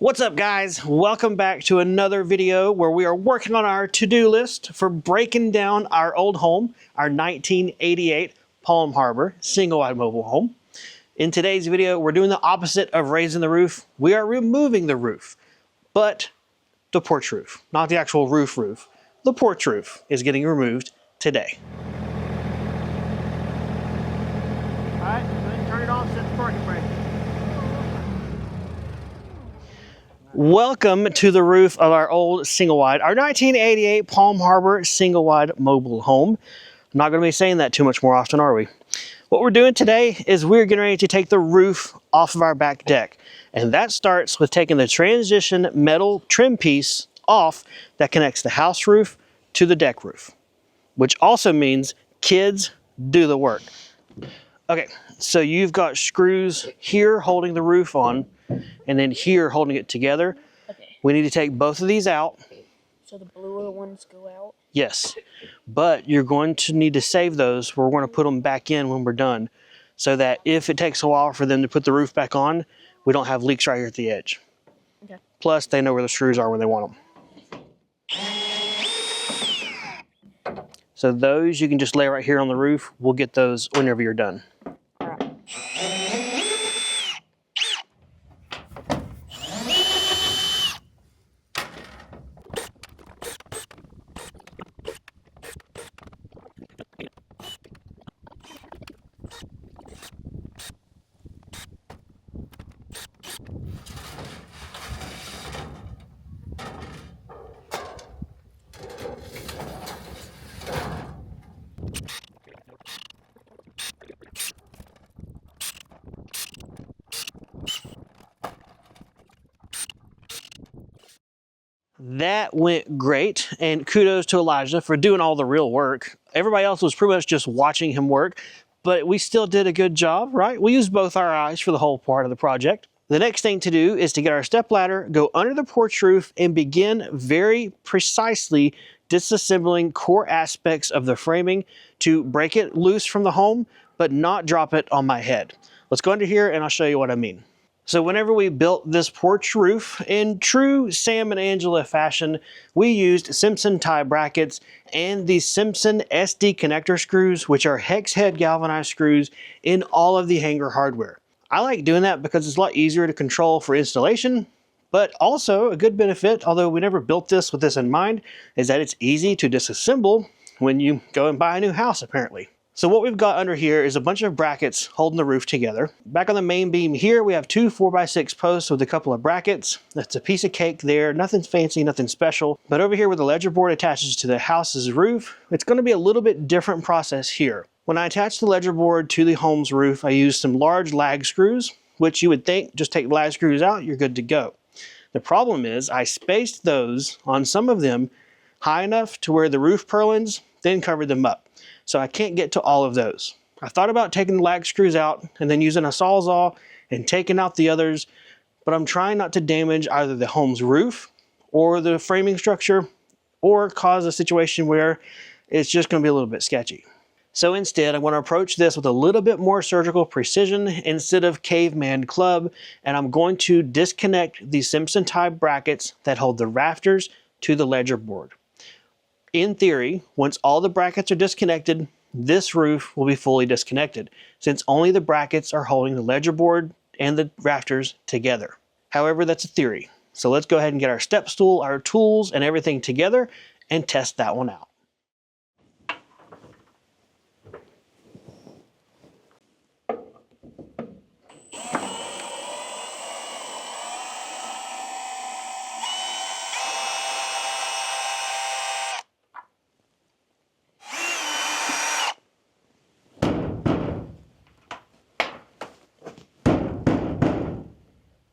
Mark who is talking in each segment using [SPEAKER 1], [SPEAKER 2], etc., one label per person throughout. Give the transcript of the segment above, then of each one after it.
[SPEAKER 1] What's up, guys? Welcome back to another video where we are working on our to-do list for breaking down our old home, our 1988 Palm Harbor single-wide mobile home. In today's video, we're doing the opposite of raising the roof. We are removing the roof, but the porch roof, not the actual roof. The porch roof is getting removed today. All right, go ahead and turn it off, set the parking brake. Welcome to the roof of our old single-wide, our 1988 Palm Harbor single-wide mobile home. I'm not going to be saying that too much more often, are we? What we're doing today is we're getting ready to take the roof off of our back deck. And that starts with taking the transition metal trim piece off that connects the house roof to the deck roof, which also means kids do the work. Okay, so you've got screws here holding the roof on, and then here holding it together.
[SPEAKER 2] Okay.
[SPEAKER 1] We need to take both of these out.
[SPEAKER 2] So the bluer ones go out?
[SPEAKER 1] Yes, but you're going to need to save those. We're going to put them back in when we're done, so that if it takes a while for them to put the roof back on, we don't have leaks right here at the edge.
[SPEAKER 2] Okay. Plus,
[SPEAKER 1] they know where the screws are when they want them. So those you can just lay right here on the roof. We'll get those whenever you're done.
[SPEAKER 2] All right.
[SPEAKER 1] That went great, and kudos to Elijah for doing all the real work. Everybody else was pretty much just watching him work, but we still did a good job, right? We used both our eyes for the whole part of the project. The next thing to do is to get our step ladder, go under the porch roof, and begin very precisely disassembling core aspects of the framing to break it loose from the home, but not drop it on my head. Let's go under here and I'll show you what I mean. So whenever we built this porch roof, in true Sam and Angela fashion, we used Simpson tie brackets and the Simpson SD connector screws, which are hex head galvanized screws in all of the hanger hardware. I like doing that because it's a lot easier to control for installation, but also a good benefit, although we never built this with this in mind, is that it's easy to disassemble when you go and buy a new house, apparently. So what we've got under here is a bunch of brackets holding the roof together. Back on the main beam here, we have two 4x6 posts with a couple of brackets. That's a piece of cake there. Nothing fancy, nothing special. But over here where the ledger board attaches to the house's roof, it's going to be a little bit different process here. When I attach the ledger board to the home's roof, I use some large lag screws, which you would think just take the lag screws out, you're good to go. The problem is I spaced those on some of them high enough to where the roof purlins then covered them up. So I can't get to all of those. I thought about taking the lag screws out and then using a Sawzall and taking out the others, but I'm trying not to damage either the home's roof or the framing structure or cause a situation where it's just going to be a little bit sketchy. So instead, I'm going to approach this with a little bit more surgical precision instead of caveman club, and I'm going to disconnect the Simpson tie brackets that hold the rafters to the ledger board. In theory, once all the brackets are disconnected, this roof will be fully disconnected, since only the brackets are holding the ledger board and the rafters together. However, that's a theory. So let's go ahead and get our step stool, our tools, and everything together and test that one out.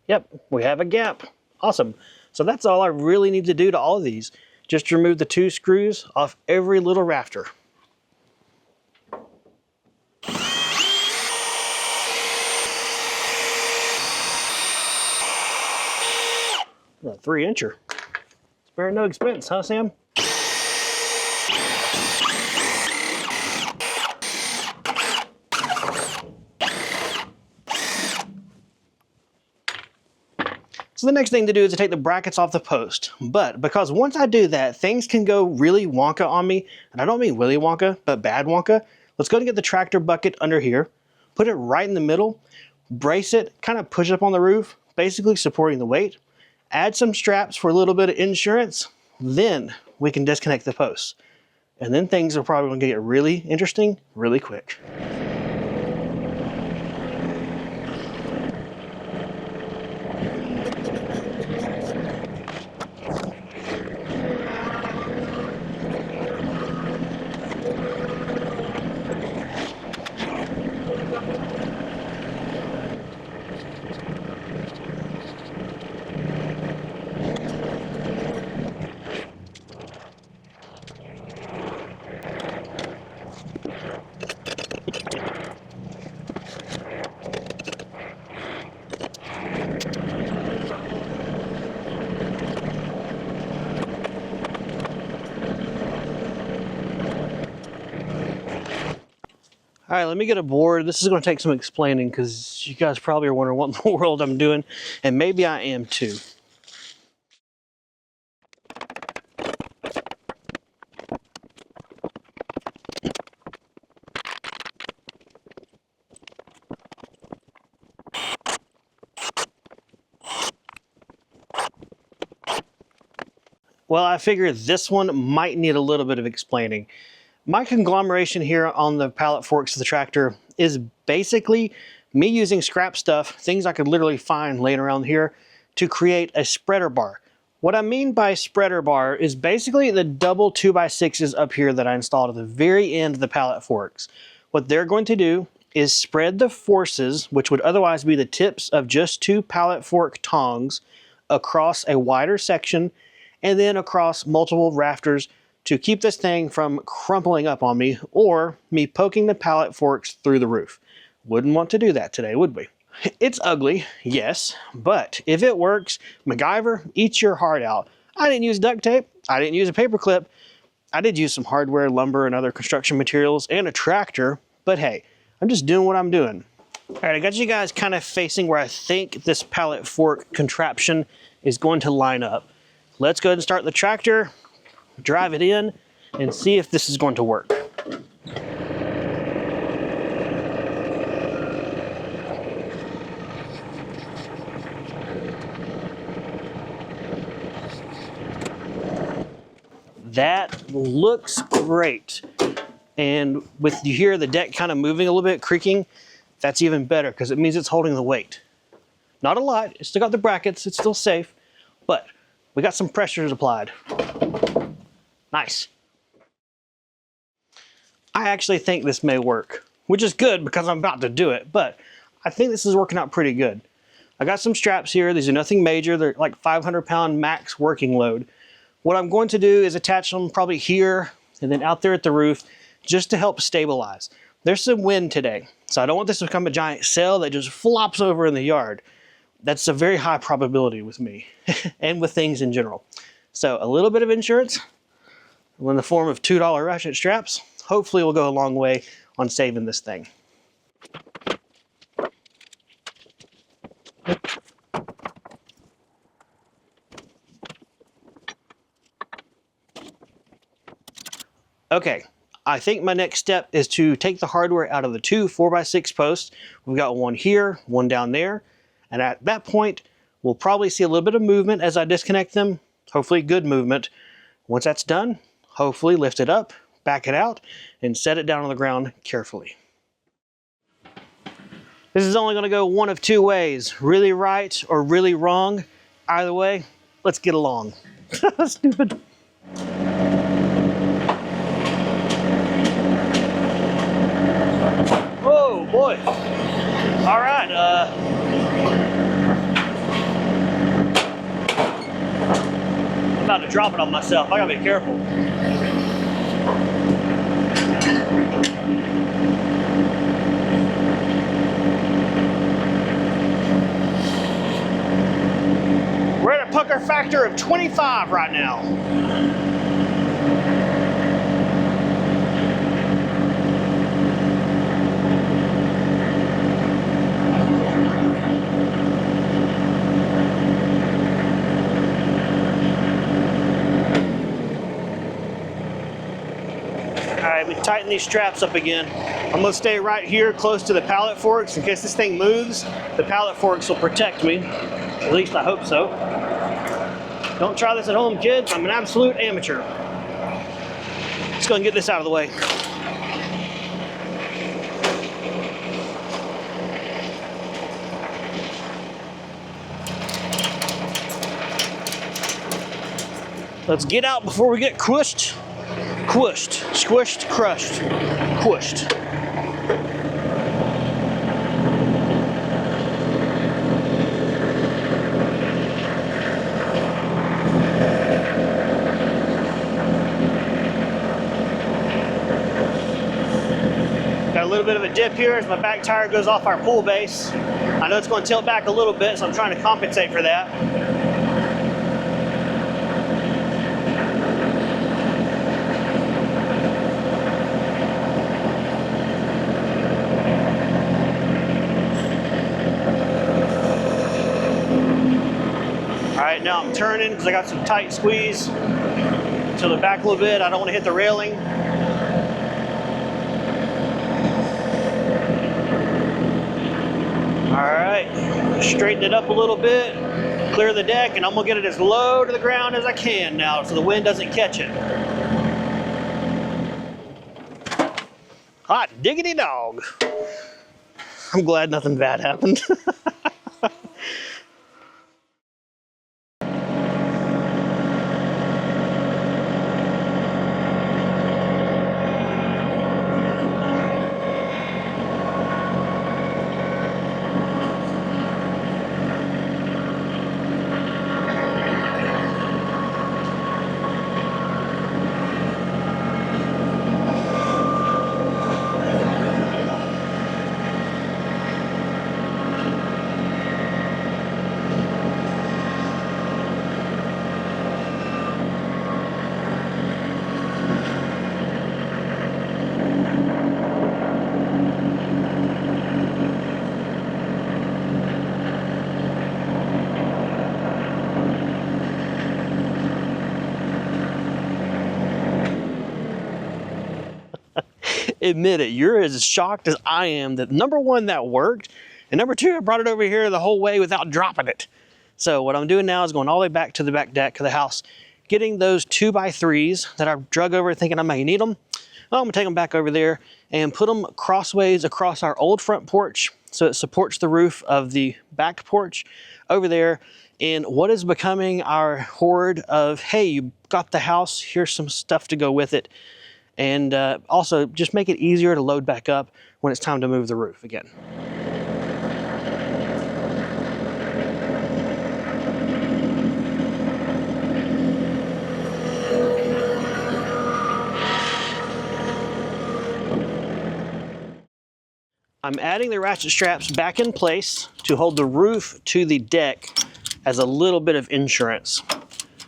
[SPEAKER 1] Yep, we have a gap. Awesome. So that's all I really need to do to all of these. Just remove the two screws off every little rafter. A 3-incher. Spare no expense, huh, Sam? So the next thing to do is to take the brackets off the post. But because once I do that, things can go really wonka on me. And I don't mean Willy Wonka, but bad Wonka. Let's go and get the tractor bucket under here, put it right in the middle, brace it, kind of push it up on the roof, basically supporting the weight. Add some straps for a little bit of insurance. Then we can disconnect the posts. And then things are probably going to get really interesting really quick. All right, let me get a board. This is going to take some explaining because you guys probably are wondering what in the world I'm doing, and maybe I am too. Well, I figured this one might need a little bit of explaining. My conglomeration here on the pallet forks of the tractor is basically me using scrap stuff, things I could literally find laying around here, to create a spreader bar. What I mean by spreader bar is basically the double 2x6s up here that I installed at the very end of the pallet forks. What they're going to do is spread the forces, which would otherwise be the tips of just 2 pallet fork tongs, across a wider section and then across multiple rafters to keep this thing from crumpling up on me or me poking the pallet forks through the roof. Wouldn't want to do that today, would we? It's ugly, yes, but if it works, MacGyver, eat your heart out. I didn't use duct tape. I didn't use a paper clip. I did use some hardware, lumber, and other construction materials, and a tractor, but hey, I'm just doing what I'm doing. All right, I got you guys kind of facing where I think this pallet fork contraption is going to line up. Let's go ahead and start the tractor, drive it in, and see if this is going to work. That looks great. And with you hear the deck kind of moving a little bit, creaking, that's even better because it means it's holding the weight. Not a lot, it's still got the brackets, it's still safe, but we got some pressures applied. Nice. I actually think this may work, which is good because I'm about to do it, but I think this is working out pretty good. I got some straps here. These are nothing major. They're like 500-pound max working load. What I'm going to do is attach them probably here and then out there at the roof just to help stabilize. There's some wind today, so I don't want this to become a giant sail that just flops over in the yard. That's a very high probability with me and with things in general. So a little bit of insurance in the form of $2 ratchet straps hopefully will go a long way on saving this thing. Okay, I think my next step is to take the hardware out of the 2 4x6 posts. We've got one here, one down there, and at that point, we'll probably see a little bit of movement as I disconnect them, hopefully good movement. Once that's done, hopefully lift it up, back it out, and set it down on the ground carefully. This is only gonna go one of 2 ways, really right or really wrong. Either way, let's get along. Stupid. Oh boy. All right, I'm about to drop it on myself. I gotta be careful. We're at a pucker factor of 25 right now. tighten these straps up again. I'm gonna stay right here close to the pallet forks in case this thing moves. The pallet forks will protect me. At least I hope so. Don't try this at home, kids. I'm an absolute amateur. Let's go and get this out of the way. Let's get out before we get squished, crushed. Got a little bit of a dip here as my back tire goes off our pull base. I know it's going to tilt back a little bit, so I'm trying to compensate for that. Alright, now I'm turning because I got some tight squeeze. Tilt it back a little bit. I don't want to hit the railing. Alright, straighten it up a little bit, clear the deck, and I'm going to get it as low to the ground as I can now so the wind doesn't catch it. Hot diggity dog. I'm glad nothing bad happened. Admit it, you're as shocked as I am that number one, that worked, and number two, I brought it over here the whole way without dropping it. So what I'm doing now is going all the way back to the back deck of the house, getting those 2x3s that I drug over thinking I may need them. Well, I'm gonna take them back over there and put them crossways across our old front porch so it supports the roof of the back porch over there in what is becoming our hoard of, hey, you got the house, here's some stuff to go with it. And also just make it easier to load back up when it's time to move the roof again. I'm adding the ratchet straps back in place to hold the roof to the deck as a little bit of insurance.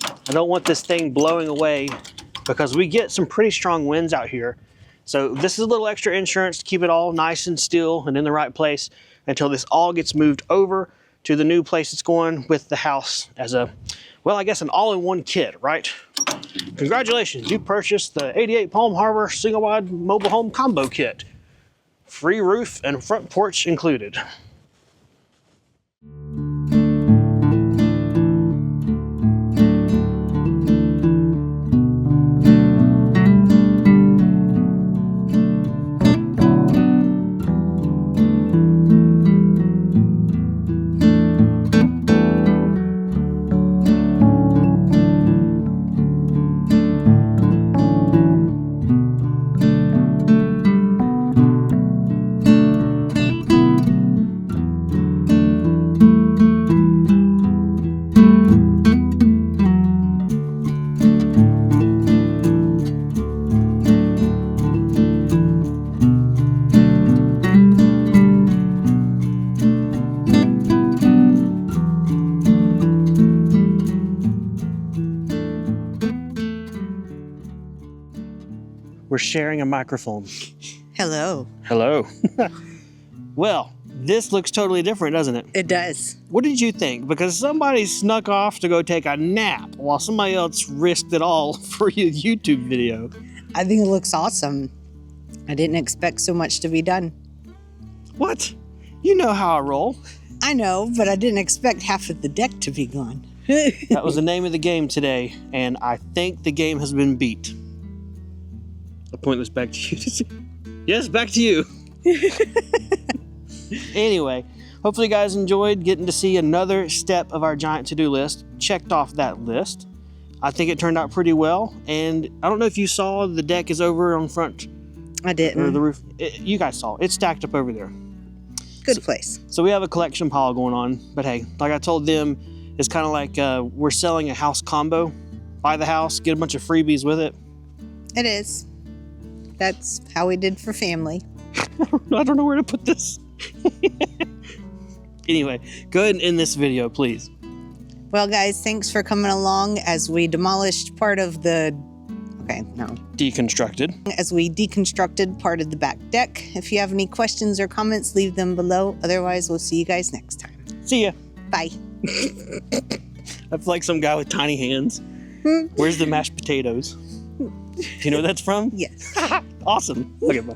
[SPEAKER 1] I don't want this thing blowing away because we get some pretty strong winds out here. So this is a little extra insurance to keep it all nice and still and in the right place until this all gets moved over to the new place it's going with the house as a, well, I guess an all-in-one kit, right? Congratulations, you purchased the 88 Palm Harbor single wide mobile home combo kit. Free roof and front porch included. We're sharing a microphone.
[SPEAKER 3] Hello.
[SPEAKER 1] Hello. Well, this looks totally different, doesn't it?
[SPEAKER 3] It does.
[SPEAKER 1] What did you think? Because somebody snuck off to go take a nap while somebody else risked it all for your YouTube video.
[SPEAKER 3] I think it looks awesome. I didn't expect so much to be done.
[SPEAKER 1] What? You know how I roll.
[SPEAKER 3] I know, but I didn't expect half of the deck to be gone.
[SPEAKER 1] That was the name of the game today, and I think the game has been beat. I'll point this back to you. Yes, back to you. Anyway, hopefully you guys enjoyed getting to see another step of our giant to-do list. Checked off that list. I think it turned out pretty well, and I don't know if you saw the deck is over on front.
[SPEAKER 3] I didn't.
[SPEAKER 1] Or the roof. You guys saw. It's stacked up over there.
[SPEAKER 3] Good place.
[SPEAKER 1] So we have a collection pile going on, but hey, like I told them, it's kind of like we're selling a house combo. Buy the house, get a bunch of freebies with it.
[SPEAKER 3] It is. That's how we did for family.
[SPEAKER 1] I don't know where to put this. Anyway, go ahead and end this video, please.
[SPEAKER 3] Well, guys, thanks for coming along as we demolished part of the... Okay, no.
[SPEAKER 1] Deconstructed.
[SPEAKER 3] As we deconstructed part of the back deck. If you have any questions or comments, leave them below. Otherwise, we'll see you guys next time.
[SPEAKER 1] See ya.
[SPEAKER 3] Bye.
[SPEAKER 1] I feel like some guy with tiny hands. Where's the mashed potatoes? Do you know where that's from?
[SPEAKER 3] Yes.
[SPEAKER 1] Awesome. Okay, bye.